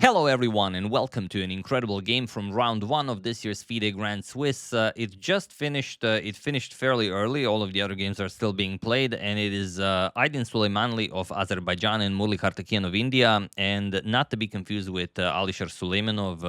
Hello everyone and welcome to an incredible game from round 1 of this year's FIDE Grand Swiss. It just finished, it finished fairly early, all of the other games are still being played, and it is Aydin Suleymanli of Azerbaijan and Murali Karthikeyan of India, and not to be confused with Alisher Suleymanov,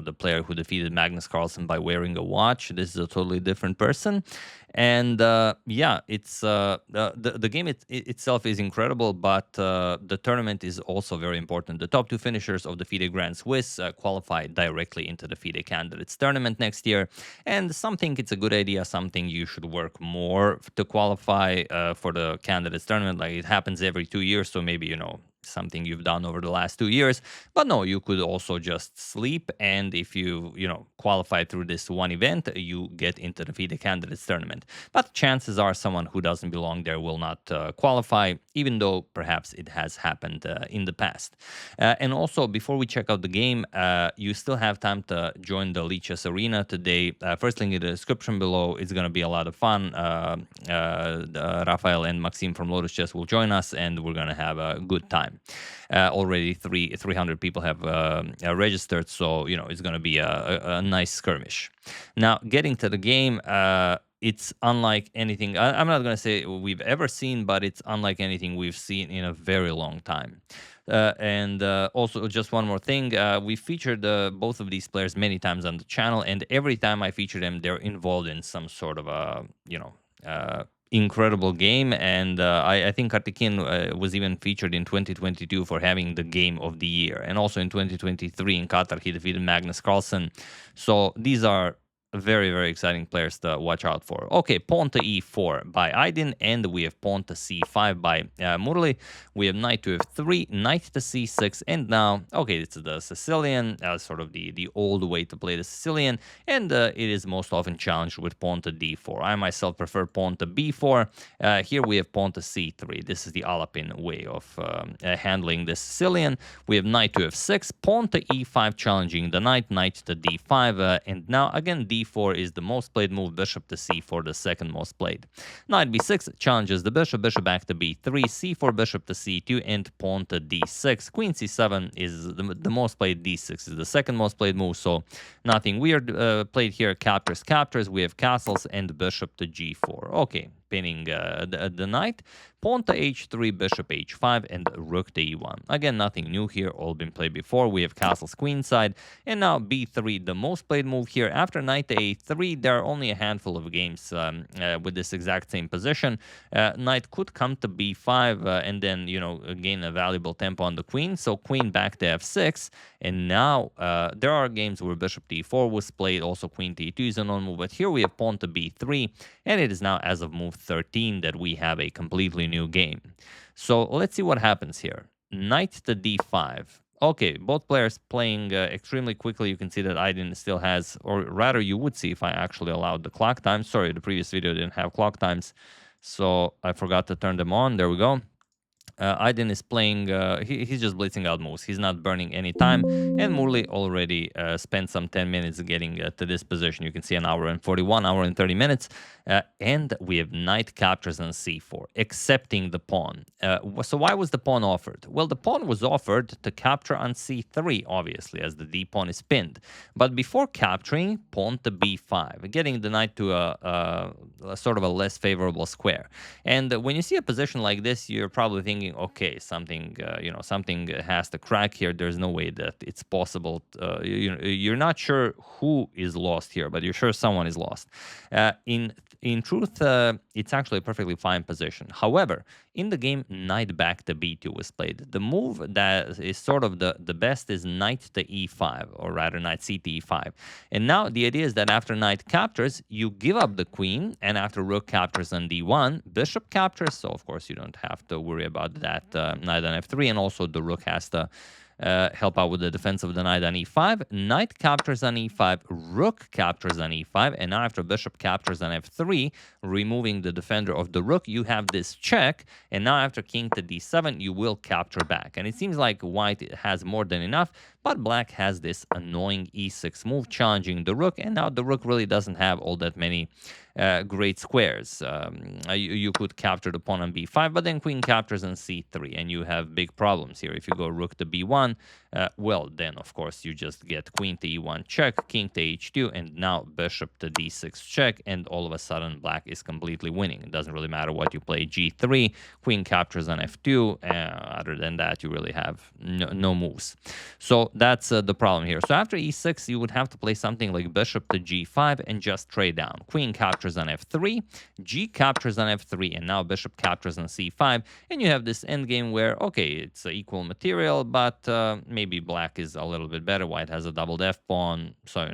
the player who defeated Magnus Carlsen by wearing a watch. This is a totally different person. And it's the game itself is incredible, but the tournament is also very important. The top two finishers of the FIDE Grand Swiss qualify directly into the FIDE Candidates Tournament next year. And some think it's a good idea, something you should work more to qualify for the Candidates Tournament. Like, it happens every 2 years, so maybe, something you've done over the last 2 years. But no, you could also just sleep, and if you qualify through this one event, you get into the FIDE Candidates Tournament. But chances are someone who doesn't belong there will not qualify, even though perhaps it has happened in the past. And also, before we check out the game, you still have time to join the Lichess Arena today. First link in the description below. It's going to be a lot of fun. Rafael and Maxim from Lotus Chess will join us, and we're going to have a good time. Already 300 people have registered, so it's going to be a nice skirmish. Now, getting to the game, it's unlike anything. I'm not going to say we've ever seen, but it's unlike anything we've seen in a very long time. And also, just one more thing, we featured both of these players many times on the channel, and every time I feature them, they're involved in some sort of incredible game. And I think Karthikeyan was even featured in 2022 for having the game of the year, and also in 2023 in Qatar he defeated Magnus Carlsen. So these are very, very exciting players to watch out for. Okay, pawn to e4 by Aydin, and we have pawn to c5 by Murali. We have knight to f3, knight to c6, and now, okay, it's the Sicilian, sort of the old way to play the Sicilian, and it is most often challenged with pawn to d4. I myself prefer pawn to b4. Here we have pawn to c3. This is the Alapin way of handling the Sicilian. We have knight to f6, pawn to e5 challenging the knight, knight to d5, and now again d4 is the most played move, bishop to c4 the second most played. Knight b6 challenges the bishop, bishop back to b3, c4 bishop to c2, and pawn to d6. Queen c7 is the most played, d6 is the second most played move, so nothing weird played here. Captures, captures, we have castles and bishop to g4. Okay, pinning the knight, pawn to h3, bishop h5, and rook to e1. Again, nothing new here, all been played before. We have castles queenside, and now b3, the most played move here. After knight to a3, there are only a handful of games with this exact same position. Knight could come to b5 and then, gain a valuable tempo on the queen. So queen back to f6, and now there are games where bishop to e4 was played, also queen to e2 is a non-move, but here we have pawn to b3, and it is now, as of move 13, that we have a completely new game. So let's see what happens here. Knight to d5. Okay, both players playing extremely quickly. You can see that Aydin still has, or rather you would see if I actually allowed the clock times. Sorry, the previous video didn't have clock times, so I forgot to turn them on. There we go. Aydin is playing, he's just blitzing out moves. He's not burning any time. And Murali already spent some 10 minutes getting to this position. You can see an hour and 41, hour and 30 minutes. And we have knight captures on c4, accepting the pawn. So why was the pawn offered? Well, the pawn was offered to capture on c3, obviously, as the d pawn is pinned. But before capturing, pawn to b5, getting the knight to a sort of a less favorable square. And when you see a position like this, you're probably thinking, okay, something something has to crack here. There's no way that it's possible. You're not sure who is lost here, but you're sure someone is lost. In truth, it's actually a perfectly fine position. However, in the game, knight back to b2 was played. The move that is sort of the best is knight to e5, or rather knight c to e5. And now the idea is that after knight captures, you give up the queen, and after rook captures on d1, bishop captures, so of course you don't have to worry about that knight on f3, and also the rook has to help out with the defense of the knight on e5. Knight captures on e5, rook captures on e5, and now after bishop captures on f3, removing the defender of the rook, you have this check, and now after king to d7, you will capture back. And it seems like white has more than enough, but black has this annoying e6 move challenging the rook, and now the rook really doesn't have all that many great squares. You could capture the pawn on b5, but then queen captures on c3, and you have big problems here. If you go rook to b1, well, then, of course, you just get queen to e1 check, king to h2, and now bishop to d6 check, and all of a sudden black is completely winning. It doesn't really matter what you play. g3, queen captures on f2. Other than that, you really have no moves. So that's the problem here. So after e6, you would have to play something like bishop to g5 and just trade down. Queen captures on f3, g captures on f3, and now bishop captures on c5, and you have this endgame where, okay, it's equal material, but maybe black is a little bit better. White has a doubled f pawn, so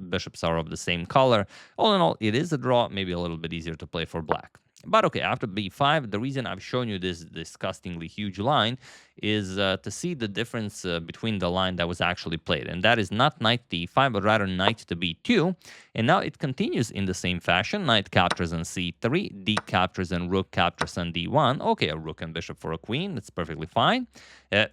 bishops are of the same color. All in all, it is a draw, maybe a little bit easier to play for black. But okay, after b5, the reason I've shown you this disgustingly huge line is to see the difference between the line that was actually played. And that is not knight to e5, but rather knight to b2. And now it continues in the same fashion. Knight captures on c3, d captures and rook captures on d1. Okay, a rook and bishop for a queen. That's perfectly fine.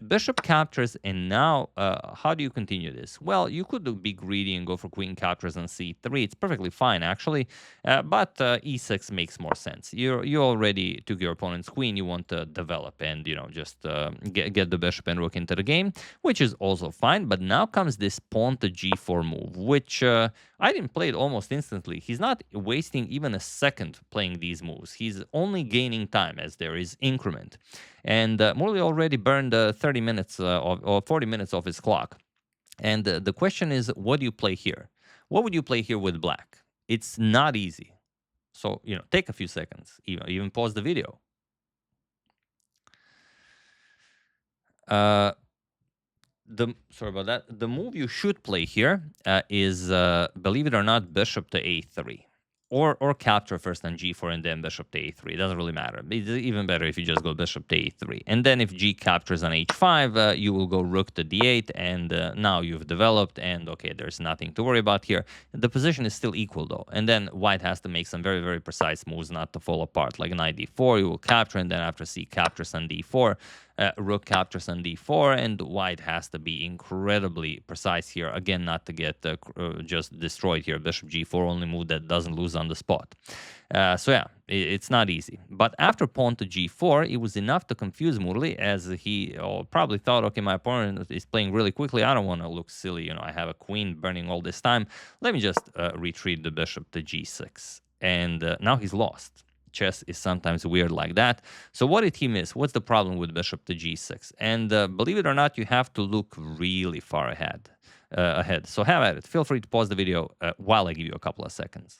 Bishop captures, and now how do you continue this? Well, you could be greedy and go for queen captures on c3. It's perfectly fine, actually. But e6 makes more sense. You already took your opponent's queen. You want to develop and, just get the bishop and rook into the game, which is also fine. But now comes this pawn to g4 move, which Aydin played almost instantly. He's not wasting even a second playing these moves. He's only gaining time as there is increment. And Murali already burned 30 minutes or 40 minutes off his clock. And the question is, what do you play here? What would you play here with black? It's not easy. So, take a few seconds, even pause the video. Sorry about that. The move you should play here is, believe it or not, bishop to a3. Or capture first on g4 and then bishop to a3. It doesn't really matter. It's even better if you just go bishop to a3. And then if g captures on h5, you will go rook to d8, and now you've developed, and okay, there's nothing to worry about here. The position is still equal, though. And then white has to make some very, very precise moves not to fall apart, like knight d4, you will capture, and then after c captures on d4, rook captures on d4, and white has to be incredibly precise here, again, not to get just destroyed here. Bishop g4, only move that doesn't lose on the spot. So yeah, it's not easy. But after pawn to g4, it was enough to confuse Murali, as he probably thought, okay, my opponent is playing really quickly. I don't want to look silly. I have a queen burning all this time. Let me just retreat the bishop to g6. And now he's lost. Chess is sometimes weird like that. So what did he miss? What's the problem with bishop to g6? And believe it or not, you have to look really far ahead. So have at it. Feel free to pause the video while I give you a couple of seconds.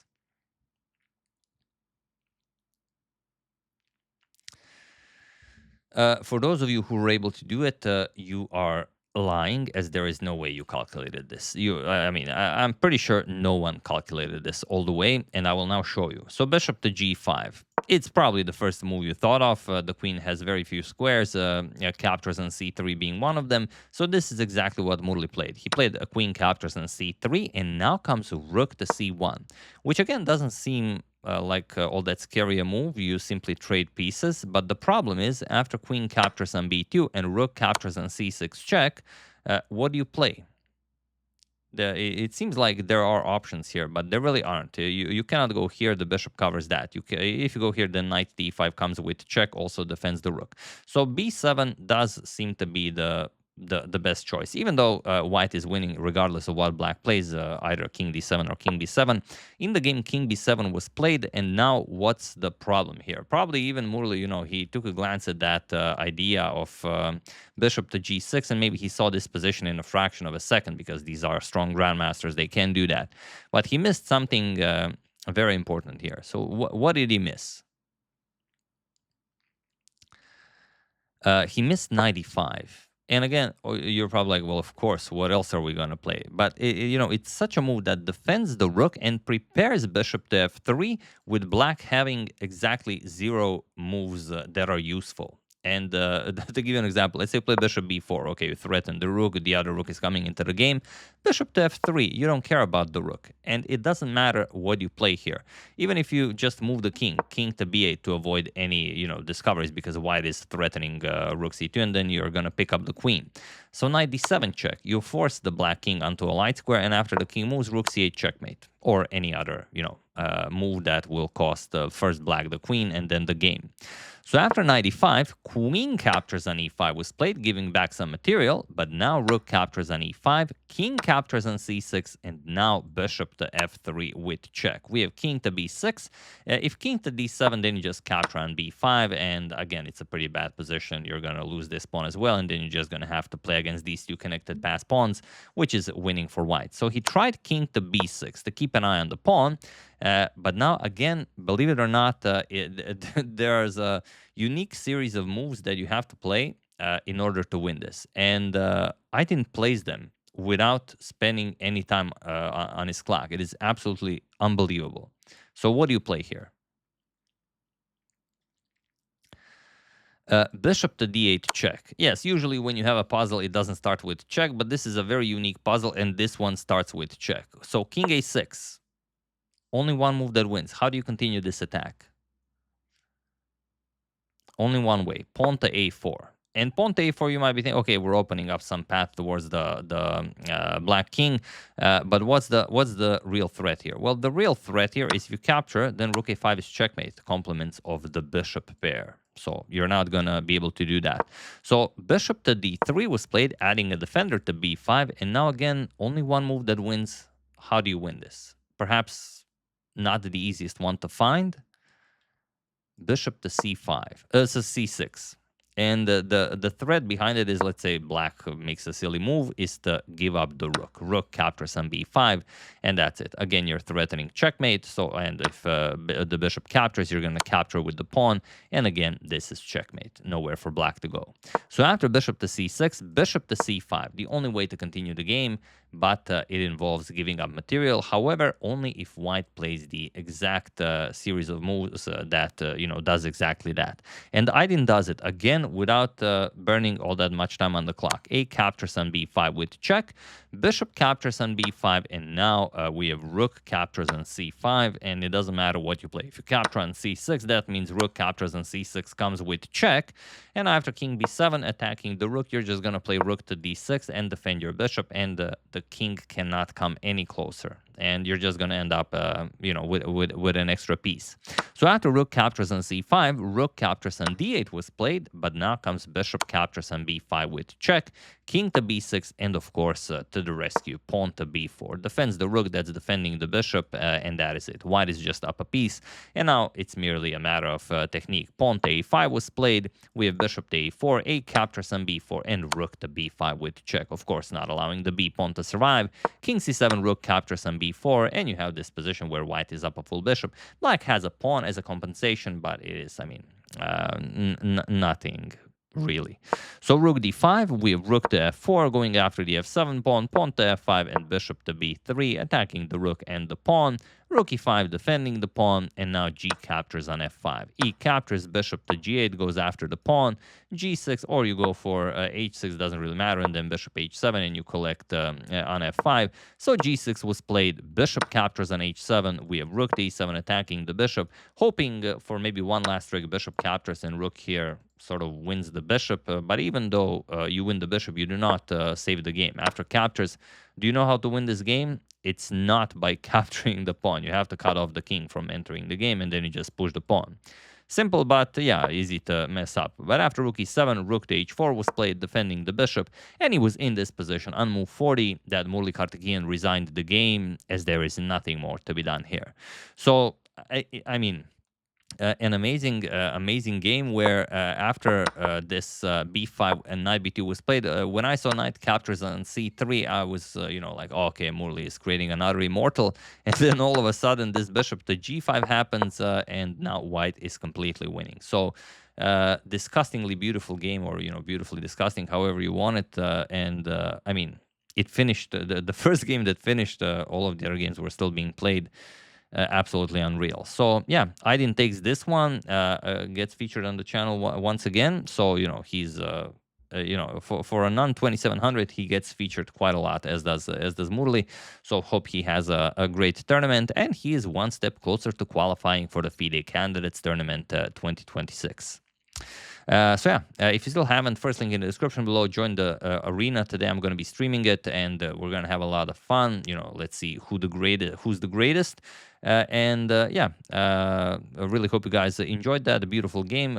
For those of you who were able to do it, you are lying, as there is no way you calculated this. I'm pretty sure no one calculated this all the way, and I will now show you. So bishop to g5. It's probably the first move you thought of. The queen has very few squares, captures on c3 being one of them. So this is exactly what Murali played. He played a queen captures on c3, and now comes rook to c1, which again doesn't seem like all that scary a move. You simply trade pieces. But the problem is, after queen captures on b2 and rook captures on c6 check, what do you play? It seems like there are options here, but there really aren't. You cannot go here. The bishop covers that. If you go here, then knight d5 comes with check, also defends the rook. So b7 does seem to be the best choice, even though white is winning regardless of what black plays, either king d7 or king b7. In the game, king b7 was played, and now what's the problem here? Probably even Murali, he took a glance at that idea of bishop to g6, and maybe he saw this position in a fraction of a second, because these are strong grandmasters. They can do that. But he missed something very important here. So what did he miss? He missed knight e5. And again, you're probably like, well, of course, what else are we going to play? But, it's such a move that defends the rook and prepares bishop to f3, with black having exactly 0 moves that are useful. And to give you an example, let's say play bishop b4. Okay, you threaten the rook. The other rook is coming into the game. Bishop to f3, you don't care about the rook. And it doesn't matter what you play here. Even if you just move the king to b8 to avoid any, discoveries, because white is threatening rook c2, and then you're going to pick up the queen. So knight d7 check. You force the black king onto a light square, and after the king moves, rook c8 checkmate. Or any other, move that will cost first black the queen and then the game. So after knight e5, queen captures on e5 was played, giving back some material, but now rook captures on e5, king captures on c6, and now bishop to f3 with check. We have king to b6. If king to d7, then you just capture on b5, and again, it's a pretty bad position. You're going to lose this pawn as well, and then you're just going to have to play against these two connected pass pawns, which is winning for white. So he tried king to b6 to keep an eye on the pawn, but now, again, believe it or not, there's a unique series of moves that you have to play in order to win this. And Aydin plays them without spending any time on his clock. It is absolutely unbelievable. So what do you play here? Bishop to d8 check. Yes, usually when you have a puzzle, it doesn't start with check, but this is a very unique puzzle, and this one starts with check. So king a6. Only one move that wins. How do you continue this attack? Only one way. Pawn to a4. And pawn to a4, you might be thinking, okay, we're opening up some path towards the black king. But what's the real threat here? Well, the real threat here is if you capture, then rook a5 is checkmate, compliments of the bishop pair. So you're not going to be able to do that. So bishop to d3 was played, adding a defender to b5. And now, again, only one move that wins. How do you win this? Perhaps not the easiest one to find. Bishop to c5, so c6. And the threat behind it is, let's say black makes a silly move, is to give up the rook. Rook captures on b5, and that's it. Again, you're threatening checkmate. So, and if the bishop captures, you're going to capture with the pawn. And again, this is checkmate. Nowhere for black to go. So after bishop to c6, bishop to c5. The only way to continue the game, but it involves giving up material. However, only if white plays the exact series of moves that does exactly that. And Aydin does it again without burning all that much time on the clock. A captures on b5 with check, bishop captures on b5, and now we have rook captures on c5, and it doesn't matter what you play. If you capture on c6, that means rook captures on c6 comes with check, and after king b7 attacking the rook, you're just going to play rook to d6 and defend your bishop, and the king cannot come any closer, and you're just going to end up with an extra piece. So after rook captures on c5, rook captures on d8 was played, but now comes bishop captures on b5 with check, king to b6, and of course to the rescue, pawn to b4. Defends the rook that's defending the bishop, and that is it. White is just up a piece, and now it's merely a matter of technique. Pawn to a5 was played, we have bishop to a4, a captures on b4, and rook to b5 with check, of course not allowing the b pawn to survive. King c7, rook captures on b4, and you have this position where white is up a full bishop. Black has a pawn as a compensation, but it is, nothing really. So rook d5, we have rook to f4, going after the f7 pawn, pawn to f5, and bishop to b3, attacking the rook and the pawn. Rook e5 defending the pawn, and now g captures on f5. E captures, bishop to g8 goes after the pawn, g6, or you go for h6, doesn't really matter, and then bishop h7, and you collect on f5. So g6 was played, bishop captures on h7, we have rook to e7 attacking the bishop, hoping for maybe one last trick, bishop captures, and rook here sort of wins the bishop, but even though you win the bishop, you do not save the game. After captures, do you know how to win this game? It's not by capturing the pawn. You have to cut off the king from entering the game, and then you just push the pawn. Simple, but yeah, easy to mess up. But after rook e7, rook to h4 was played, defending the bishop, and he was in this position on move 40 that Murali Karthikeyan resigned the game, as there is nothing more to be done here. So, I mean, an amazing game where after this b5 and knight b2 was played, when I saw knight captures on c3, I was like, oh, okay, Murali is creating another immortal, and then all of a sudden this bishop to g5 happens, and now white is completely winning. So disgustingly beautiful game, or beautifully disgusting, however you want it, and I mean, it finished the first game that finished. All of the other games were still being played. Absolutely unreal. So yeah, Aydin takes this one, gets featured on the channel once again. So he's for a non-2700, he gets featured quite a lot, as does Murali. So hope he has a great tournament, and he is one step closer to qualifying for the FIDE Candidates Tournament 2026. So yeah, if you still haven't, first link in the description below. Join the arena today. I'm going to be streaming it, and we're going to have a lot of fun. Let's see who's the greatest. I really hope you guys enjoyed that. A beautiful game.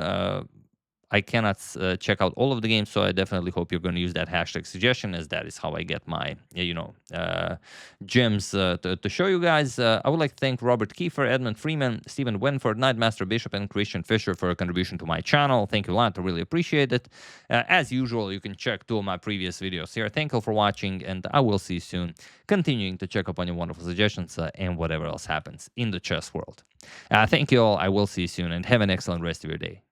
I cannot check out all of the games, so I definitely hope you're going to use that hashtag suggestion, as that is how I get my, gems to show you guys. I would like to thank Robert Kiefer, Edmund Freeman, Stephen Wenford, Nightmaster Bishop, and Christian Fisher for a contribution to my channel. Thank you a lot. I really appreciate it. As usual, you can check 2 of my previous videos here. Thank you for watching, and I will see you soon, continuing to check up on your wonderful suggestions and whatever else happens in the chess world. Thank you all. I will see you soon, and have an excellent rest of your day.